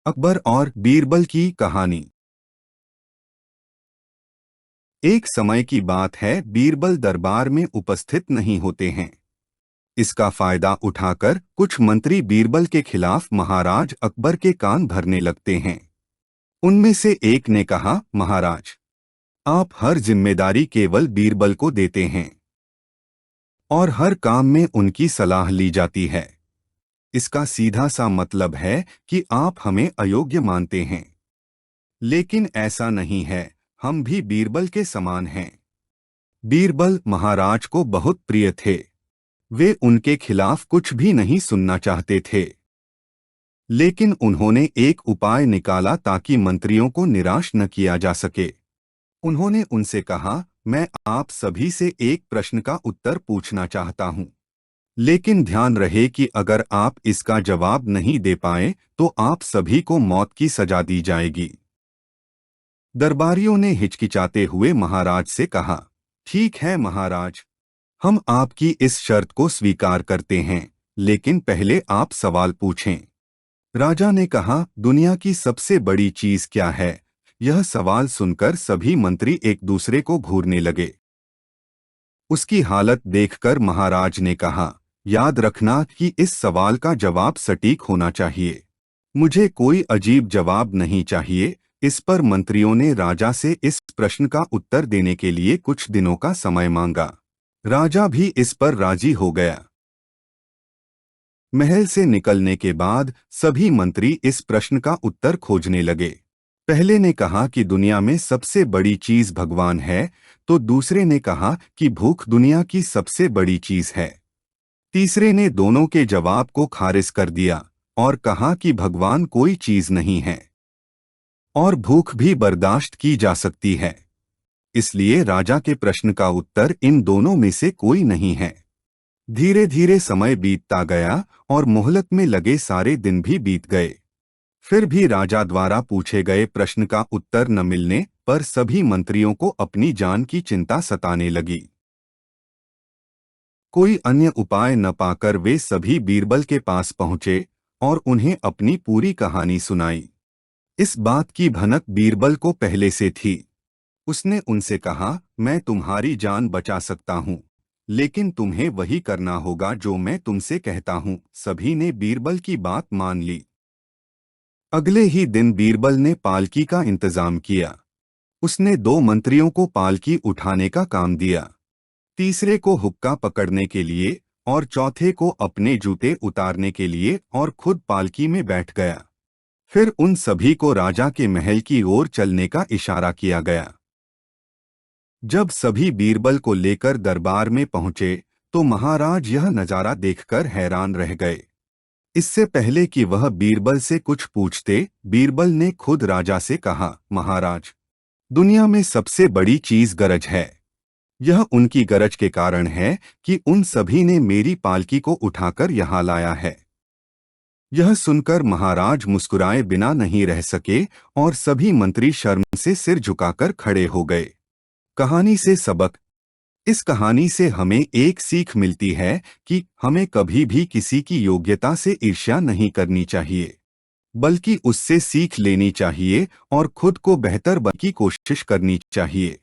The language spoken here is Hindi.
अकबर और बीरबल की कहानी। एक समय की बात है, बीरबल दरबार में उपस्थित नहीं होते हैं। इसका फायदा उठाकर कुछ मंत्री बीरबल के खिलाफ महाराज अकबर के कान भरने लगते हैं। उनमें से एक ने कहा, महाराज, आप हर जिम्मेदारी केवल बीरबल को देते हैं और हर काम में उनकी सलाह ली जाती है। इसका सीधा सा मतलब है कि आप हमें अयोग्य मानते हैं। लेकिन ऐसा नहीं है, हम भी बीरबल के समान हैं। बीरबल महाराज को बहुत प्रिय थे। वे उनके खिलाफ कुछ भी नहीं सुनना चाहते थे। लेकिन उन्होंने एक उपाय निकाला ताकि मंत्रियों को निराश न किया जा सके। उन्होंने उनसे कहा, मैं आप सभी से एक प्रश्न का उत्तर पूछना चाहता हूं, लेकिन ध्यान रहे कि अगर आप इसका जवाब नहीं दे पाए तो आप सभी को मौत की सजा दी जाएगी। दरबारियों ने हिचकिचाते हुए महाराज से कहा, ठीक है महाराज, हम आपकी इस शर्त को स्वीकार करते हैं, लेकिन पहले आप सवाल पूछें। राजा ने कहा, दुनिया की सबसे बड़ी चीज क्या है? यह सवाल सुनकर सभी मंत्री एक दूसरे को घूरने लगे। उसकी हालत देखकर महाराज ने कहा, याद रखना कि इस सवाल का जवाब सटीक होना चाहिए। मुझे कोई अजीब जवाब नहीं चाहिए। इस पर मंत्रियों ने राजा से इस प्रश्न का उत्तर देने के लिए कुछ दिनों का समय मांगा। राजा भी इस पर राजी हो गया। महल से निकलने के बाद सभी मंत्री इस प्रश्न का उत्तर खोजने लगे। पहले ने कहा कि दुनिया में सबसे बड़ी चीज भगवान है, तो दूसरे ने कहा कि भूख दुनिया की सबसे बड़ी चीज है। तीसरे ने दोनों के जवाब को खारिज कर दिया और कहा कि भगवान कोई चीज नहीं है और भूख भी बर्दाश्त की जा सकती है। इसलिए राजा के प्रश्न का उत्तर इन दोनों में से कोई नहीं है। धीरे धीरे समय बीतता गया और मोहलत में लगे सारे दिन भी बीत गए। फिर भी राजा द्वारा पूछे गए प्रश्न का उत्तर न मिलने पर सभी मंत्रियों को अपनी जान की चिंता सताने लगी। कोई अन्य उपाय न पाकर वे सभी बीरबल के पास पहुंचे और उन्हें अपनी पूरी कहानी सुनाई। इस बात की भनक बीरबल को पहले से थी। उसने उनसे कहा, मैं तुम्हारी जान बचा सकता हूँ, लेकिन तुम्हें वही करना होगा जो मैं तुमसे कहता हूँ। सभी ने बीरबल की बात मान ली। अगले ही दिन बीरबल ने पालकी का इंतजाम किया। उसने 2 मंत्रियों को पालकी उठाने का काम दिया, तीसरे को हुक्का पकड़ने के लिए और चौथे को अपने जूते उतारने के लिए, और खुद पालकी में बैठ गया। फिर उन सभी को राजा के महल की ओर चलने का इशारा किया गया। जब सभी बीरबल को लेकर दरबार में पहुंचे तो महाराज यह नजारा देखकर हैरान रह गए। इससे पहले कि वह बीरबल से कुछ पूछते, बीरबल ने खुद राजा से कहा, महाराज, दुनिया में सबसे बड़ी चीज गरज है। यह उनकी गरज के कारण है कि उन सभी ने मेरी पालकी को उठाकर यहाँ लाया है। यह सुनकर महाराज मुस्कुराए बिना नहीं रह सके और सभी मंत्री शर्म से सिर झुकाकर खड़े हो गए। कहानी से सबक। इस कहानी से हमें एक सीख मिलती है कि हमें कभी भी किसी की योग्यता से ईर्ष्या नहीं करनी चाहिए, बल्कि उससे सीख लेनी चाहिए और खुद को बेहतर बनने की कोशिश करनी चाहिए।